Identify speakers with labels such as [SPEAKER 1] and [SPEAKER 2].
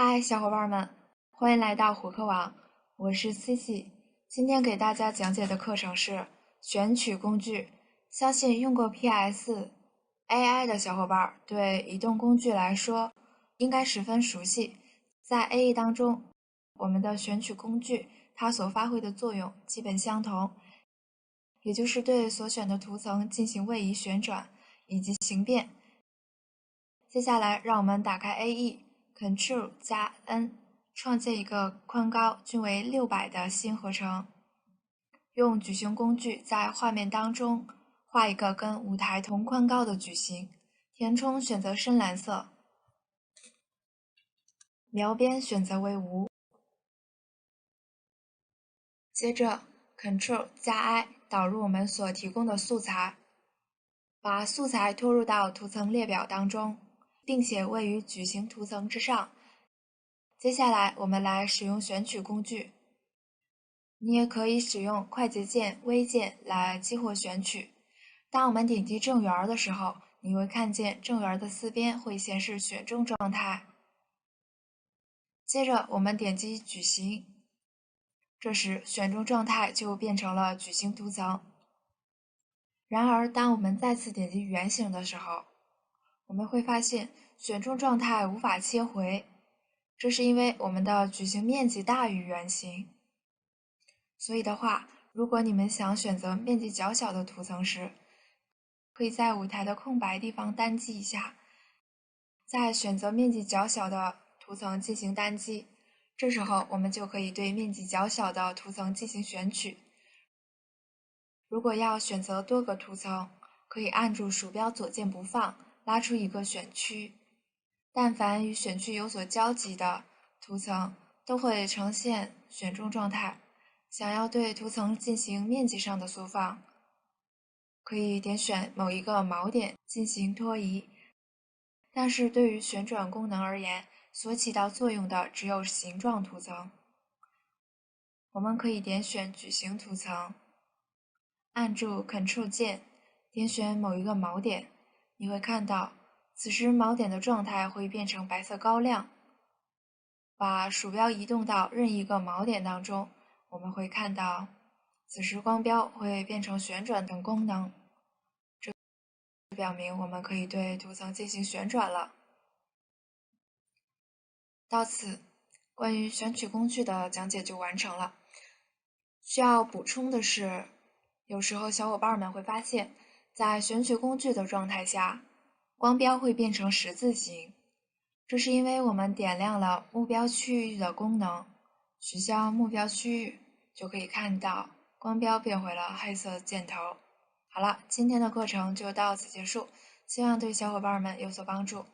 [SPEAKER 1] 嗨，小伙伴们，欢迎来到虎课网，我是 Cici。今天给大家讲解的课程是选取工具。相信用过 PS、AI 的小伙伴对移动工具来说应该十分熟悉。在 AE 当中，我们的选取工具它所发挥的作用基本相同，也就是对所选的图层进行位移旋转以及形变。接下来，让我们打开 AE，Ctrl 加 N，创建一个宽高均为600的新合成。用矩形工具在画面当中画一个跟舞台同宽高的矩形，填充选择深蓝色，描边选择为无。接着 Ctrl 加 I 导入我们所提供的素材，把素材拖入到图层列表当中，并且位于矩形图层之上。接下来我们来使用选取工具，你也可以使用快捷键、微键来激活选取。当我们点击正圆的时候，你会看见正圆的四边会显示选中状态。接着我们点击矩形，这时选中状态就变成了矩形图层。然而当我们再次点击圆形的时候，我们会发现选中状态无法切回，这是因为我们的矩形面积大于圆形。所以的话，如果你们想选择面积较小的图层时，可以在舞台的空白地方单击一下，再选择面积较小的图层进行单击，这时候我们就可以对面积较小的图层进行选取。如果要选择多个图层，可以按住鼠标左键不放，拉出一个选区。但凡与选区有所交集的图层，都会呈现选中状态。想要对图层进行面积上的缩放，可以点选某一个锚点进行拖移。但是对于旋转功能而言，所起到作用的只有形状图层。我们可以点选矩形图层，按住 Ctrl 键，点选某一个锚点，你会看到此时锚点的状态会变成白色高亮。把鼠标移动到任意一个锚点当中，我们会看到此时光标会变成旋转等功能，这表明我们可以对图层进行旋转了。到此，关于选取工具的讲解就完成了。需要补充的是，有时候小伙伴们会发现，在选取工具的状态下，光标会变成十字形，这是因为我们点亮了目标区域的功能，取消目标区域，就可以看到光标变回了黑色箭头。好了，今天的课程就到此结束，希望对小伙伴们有所帮助。